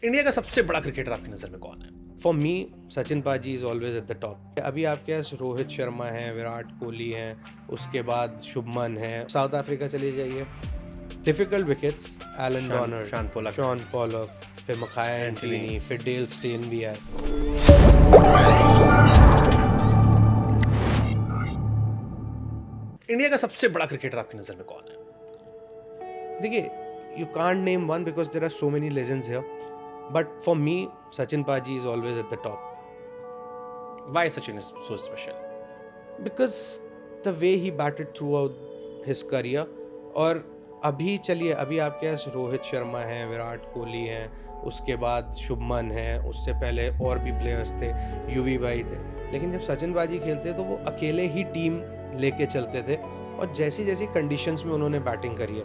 India का सबसे बड़ा क्रिकेटर आपकी नज़र में कौन है? For me Sachin paaji is always at the top. अभी आपके पास रोहित शर्मा हैं, विराट कोहली हैं, उसके बाद शुभमन है। साउथ अफ्रीका चले जाइए, difficult wickets, Allan Donald, Shaun Pollock, फिर मखाया एंटोनी, फिर डेल स्टेन भी है। इंडिया का सबसे बड़ा क्रिकेटर आपकी नज़र में कौन है? देखिए, you can't name one because there are so many legends here, but for me Sachin paaji is always at the top. Why Sachin is so special? Because the way he batted throughout his career. और अभी चलिए, अभी आपके पास रोहित शर्मा हैं, विराट कोहली हैं, उसके बाद शुभमन है, उससे पहले और भी प्लेयर्स थे, यूवी भाई थे। लेकिन जब सचिन बाजी खेलते तो वो अकेले ही टीम लेके चलते थे, और जैसी जैसी कंडीशंस में उन्होंने बैटिंग करी है,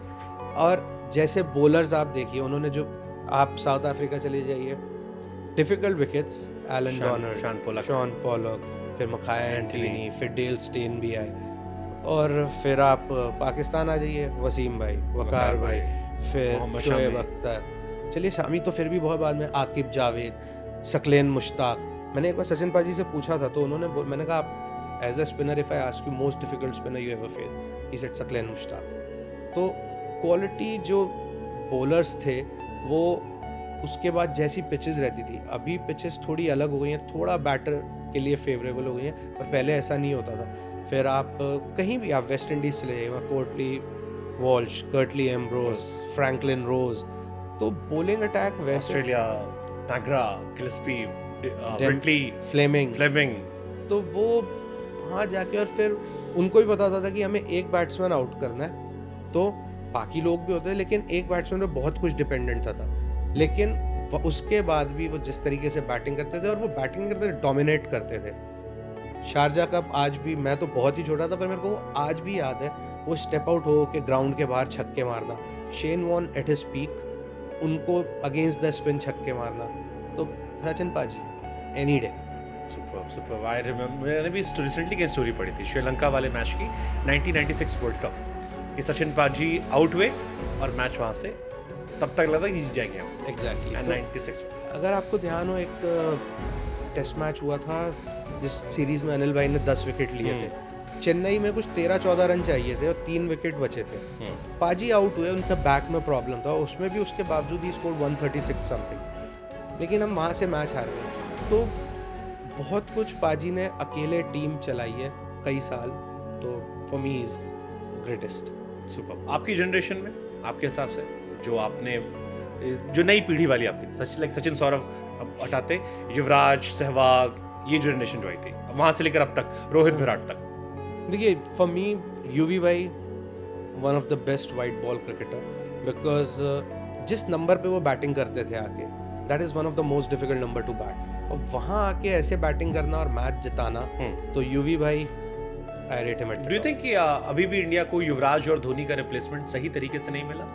और जैसे बॉलर्स आप देखिए, उन्होंने जो, आप साउथ अफ्रीका चले जाइए, difficult wickets, Allan Donald, Shaun Pollock, फिर मखाया एंटोनी, फिर डेल स्टेन भी आए, और फिर आप पाकिस्तान आ जाइए, वसीम भाई, वकार भाई, फिर शोएब अख्तर, चलिए शामी तो फिर भी बहुत बाद में, आकिब जावेद, सकलेन मुश्ताक। मैंने एक बार सचिन पाजी से पूछा था, तो उन्होंने, मैंने कहा, आप as a spinner if I ask you most difficult spinner you ever face, he said Saqlain Mushtaq. तो क्वालिटी जो बॉलर्स थे वो, उसके बाद जैसी पिचेस रहती थी, अभी पिचेस थोड़ी अलग हो गई हैं, थोड़ा बैटर के लिए फेवरेबल हो गई हैं, पर पहले ऐसा नहीं होता था। फिर आप कहीं भी, आप वेस्ट इंडीज चले जाइए, वहाँ Courtney Walsh, Curtly Ambrose, Franklyn Rose, तो बॉलिंग अटैक वेस्ट, ऑस्ट्रेलिया, नागरा, क्रिस्पी, ब्रिटली, फ्लेमिंग, तो वो वहाँ जाके, और फिर उनको भी पता होता था कि हमें एक बैट्समैन आउट करना है, तो बाकी लोग भी होते हैं, लेकिन एक बैट्समैन पे बहुत कुछ डिपेंडेंट था। लेकिन उसके बाद भी वो जिस तरीके से बैटिंग करते थे, और वो बैटिंग करते थे, डोमिनेट करते थे। शारजा कप आज भी, मैं तो बहुत ही छोटा था, पर मेरे को आज भी याद है, वो स्टेप आउट हो के ग्राउंड के बाहर छक्के मारना, Shane Warne at his peak, उनको अगेंस्ट द स्पिन छक्के मारना, तो Sachin paaji any day. Super. I remember, मैंने भी रिसेंटली की स्टोरी पढ़ी थी श्रीलंका वाले मैच की, 1996 वर्ल्ड कप, कि सचिन पाजी आउट हुए और मैच वहाँ से तब तक लगा कि जीत जाएंगे हम। एग्जैक्टली। 96। अगर आपको ध्यान हो, एक टेस्ट मैच हुआ था जिस सीरीज में अनिल भाई ने 10 विकेट लिए थे, चेन्नई में कुछ 13-14 रन चाहिए थे और 3 विकेट बचे थे, पाजी आउट हुए, उनका बैक में प्रॉब्लम था, उसमें भी उसके बावजूद ही स्कोर 136 समथिंग, लेकिन हम वहाँ से मैच हार गए। तो बहुत कुछ पाजी ने अकेले टीम चलाई है कई साल, तो for me is greatest. Super. आपकी जनरेशन में, आपके हिसाब से, जो आपने, जो नई पीढ़ी वाली आपकी, सचिन, सौरव हटाते, युवराज, सहवाग, ये जनरेशन जो आई थी, वहाँ से लेकर अब तक, रोहित, विराट तक, देखिए, फॉर मी यूवी भाई one of the best white ball cricketer, because जिस नंबर पे वो बैटिंग करते थे आके, that is one of the most difficult number two bat, और वहाँ आके ऐसे बैटिंग करना और मैच जिताना, तो यूवी भाई, आई rate him at the top. Do you think कि अभी भी इंडिया को युवराज और धोनी का रिप्लेसमेंट सही तरीके से नहीं मिला?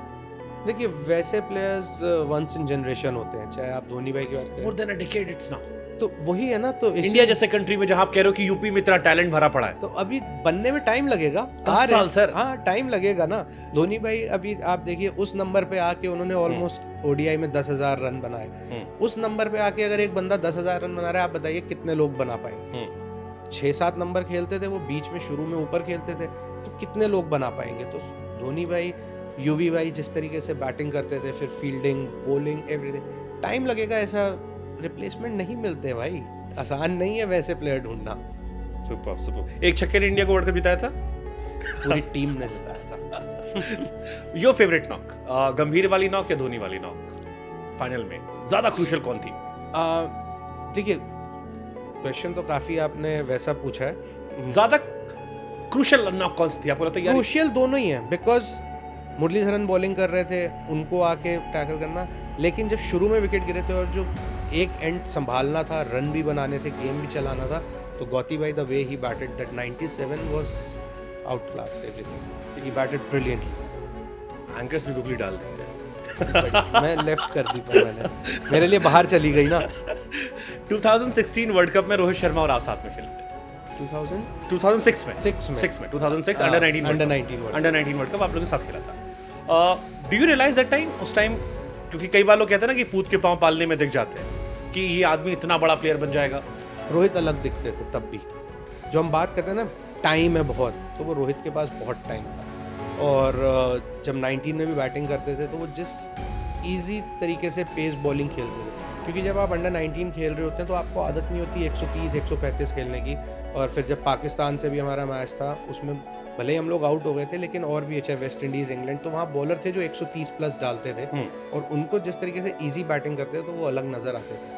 देखिए, वैसे प्लेयर्स वंस इन जनरेशन होते हैं, चाहे आप धोनी भाई की बात करें, more than a decade it's now, तो वही है ना। तो इंडिया जैसे कंट्री में जहां आप कह रहे हो कि यूपी में इतना टैलेंट भरा पड़ा है, तो अभी बनने में टाइम लगेगा, 10 साल सर। हाँ, टाइम लगेगा ना। धोनी भाई अभी आप देखिए, उस नंबर पे आके उन्होंने ऑलमोस्ट ओडीआई में 10,000 रन बनाए, उस नंबर पे आके अगर एक बंदा 10,000 रन बना रहा है, आप बताइए कितने लोग बना पाएंगे? 6-7 नंबर खेलते थे वो, बीच में शुरू में ऊपर खेलते थे, तो कितने लोग बना पाएंगे? तो धोनी भाई, यूवी भाई जिस तरीके से बैटिंग करते थे, फिर फील्डिंग, बॉलिंग, एवरीथिंग, टाइम लगेगा, ऐसा रिप्लेसमेंट नहीं मिलते भाई, आसान नहीं है वैसे प्लेयर ढूंढना। सुपर। एक छक्के ने इंडिया को वर्ल्ड कप जिताया था, पूरी टीम ने जिताया था। योर फेवरेट नॉक, गंभीर वाली नॉक या धोनी वाली नॉक? फाइनल में ज्यादा क्रूशियल कौन थी? देखिए, क्वेश्चन तो काफी आपने वैसा पूछा है। ज्यादा क्रूशियल नॉक कौन सी थी आपको लगता है? क्रूशियल दोनों ही है, बिकॉज मुरलीधरन बॉलिंग कर रहे थे, उनको आके टैकल करना, लेकिन जब शुरू में विकेट गिरे थे और जो एक एंड संभालना था, रन भी बनाने थे, गेम भी चलाना था, तो गौती भाई the way he batted that 97 was out class everything, so he batted brilliantly. Anchors भी गुगली डाल देते हैं। मैं लेफ्ट कर दी, पर मैंने, मेरे लिए बाहर चली गई ना। 2016 वर्ल्ड कप में रोहित शर्मा और आप साथ में खेले थे। 2006 में 2006 अंडर 19 वर्ल्ड कप आप लोगों के साथ खेला था। Do you realise that time, उस टाइम क्योंकि कई बार लोग कहते हैं ना कि पूत के पांव पालने में दिख जाते हैं कि ये आदमी इतना बड़ा प्लेयर बन जाएगा। रोहित अलग दिखते थे तब भी। जो हम बात करते हैं ना टाइम है बहुत, तो वो रोहित के पास बहुत टाइम था। और जब 19 में भी बैटिंग करते थे तो वो जिस इजी तरीके से पेस बॉलिंग खेलते थे, क्योंकि जब आप अंडर 19 खेल रहे होते हैं तो आपको आदत नहीं होती 130 135 खेलने की। और फिर जब पाकिस्तान से भी हमारा मैच था उसमें भले ही हम लोग आउट हो गए थे, लेकिन और भी अच्छा वेस्ट इंडीज़ इंग्लैंड, तो वहाँ बॉलर थे जो 130 प्लस डालते थे और उनको जिस तरीके से इजी बैटिंग करते थे तो वो अलग नज़र आते थे।